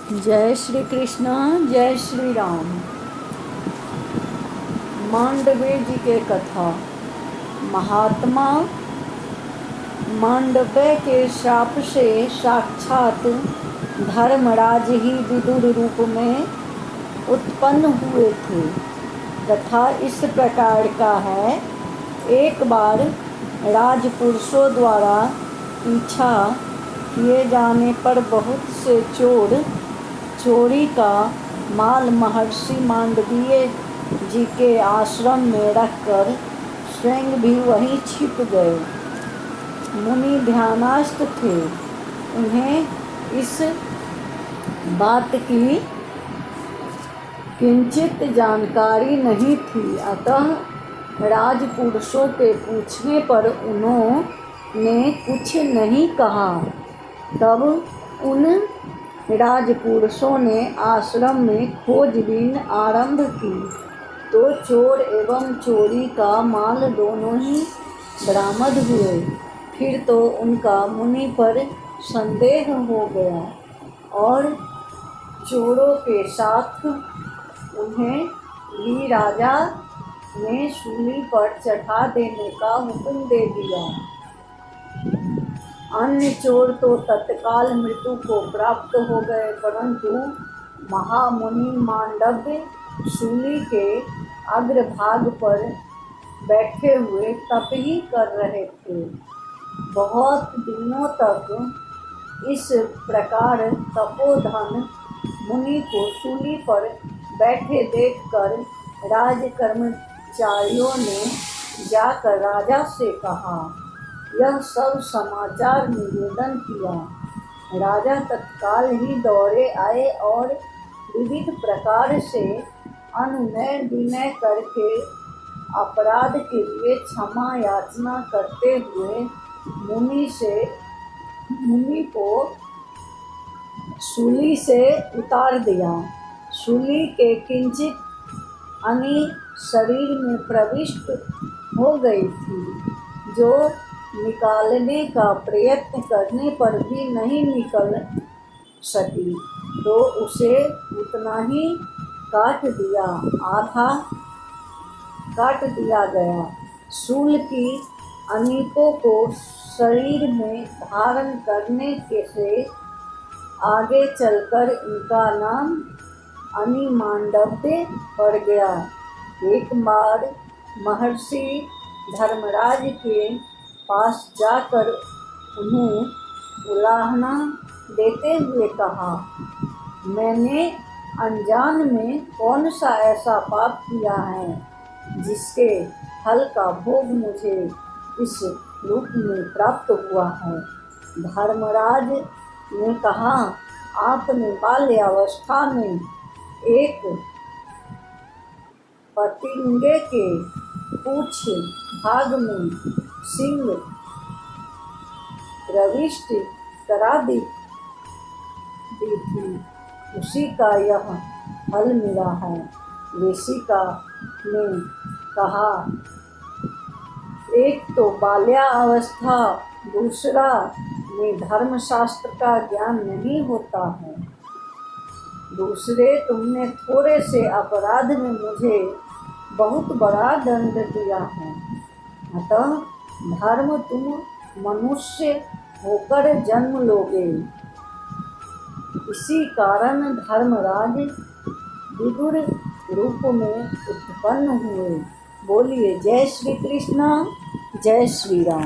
जय श्री कृष्ण, जय श्री राम। मांडव्य जी के कथा। महात्मा मांडव्य के शाप से साक्षात धर्मराज ही विदुर रूप में उत्पन्न हुए थे। कथा इस प्रकार का है। एक बार राजपुरुषों द्वारा पीछा किए जाने पर बहुत से चोर चोरी का माल महर्षि मांडवीय जी के आश्रम में रखकर स्वयं भी वहीं छिप गए। मुनि ध्यानस्थ थे, उन्हें इस बात की किंचित जानकारी नहीं थी। अतः राजपुरुषों के पूछने पर उन्होंने कुछ नहीं कहा। तब उन राजपुरुषों ने आश्रम में खोजबीन आरंभ की तो चोर एवं चोरी का माल दोनों ही बरामद हुए। फिर तो उनका मुनि पर संदेह हो गया और चोरों के साथ उन्हें भी राजा ने सूली पर चढ़ा देने का हुक्म दे दिया। अन्य चोर तो तत्काल मृत्यु को प्राप्त हो गए, परंतु महामुनि मांडव्य सूली के अग्रभाग पर बैठे हुए तप ही कर रहे थे। बहुत दिनों तक इस प्रकार तपोधन मुनि को सूली पर बैठे देखकर राजकर्मचारियों ने जाकर राजा से कहा, यह सब समाचार निवेदन किया। राजा तत्काल ही दौड़े आए और विविध प्रकार से अनुनय विनय करके अपराध के लिए क्षमा याचना करते हुए मुनि को सूली से उतार दिया। सूली के किंचित अनी शरीर में प्रविष्ट हो गई थी, जो निकालने का प्रयत्न करने पर भी नहीं निकल सकी, तो उसे उतना ही आधा काट दिया गया। शूल की अनीकों को शरीर में धारण करने के से आगे चलकर इनका नाम अनी मांडव्य पड़ गया। एक बार महर्षि धर्मराज के पास जाकर उन्हें उलाहना देते हुए कहा, मैंने अनजान में कौन सा ऐसा पाप किया है जिसके फल का भोग मुझे इस रूप में प्राप्त हुआ है। धर्मराज ने कहा, आपने बाल्यावस्था में एक पतिंगे के पूछ भाग में सिंह प्रविष्ट करा दी थी, उसी का यह फल मिला है। वेशिका ने कहा, एक तो बाल्यावस्था, दूसरा में धर्मशास्त्र का ज्ञान नहीं होता है, दूसरे तुमने थोड़े से अपराध में मुझे बहुत बड़ा दंड दिया है। अतः धर्म तुम मनुष्य होकर जन्म लोगे। इसी कारण धर्मराज विदुर रूप में उत्पन्न हुए। बोलिए जय श्री कृष्ण, जय श्री राम।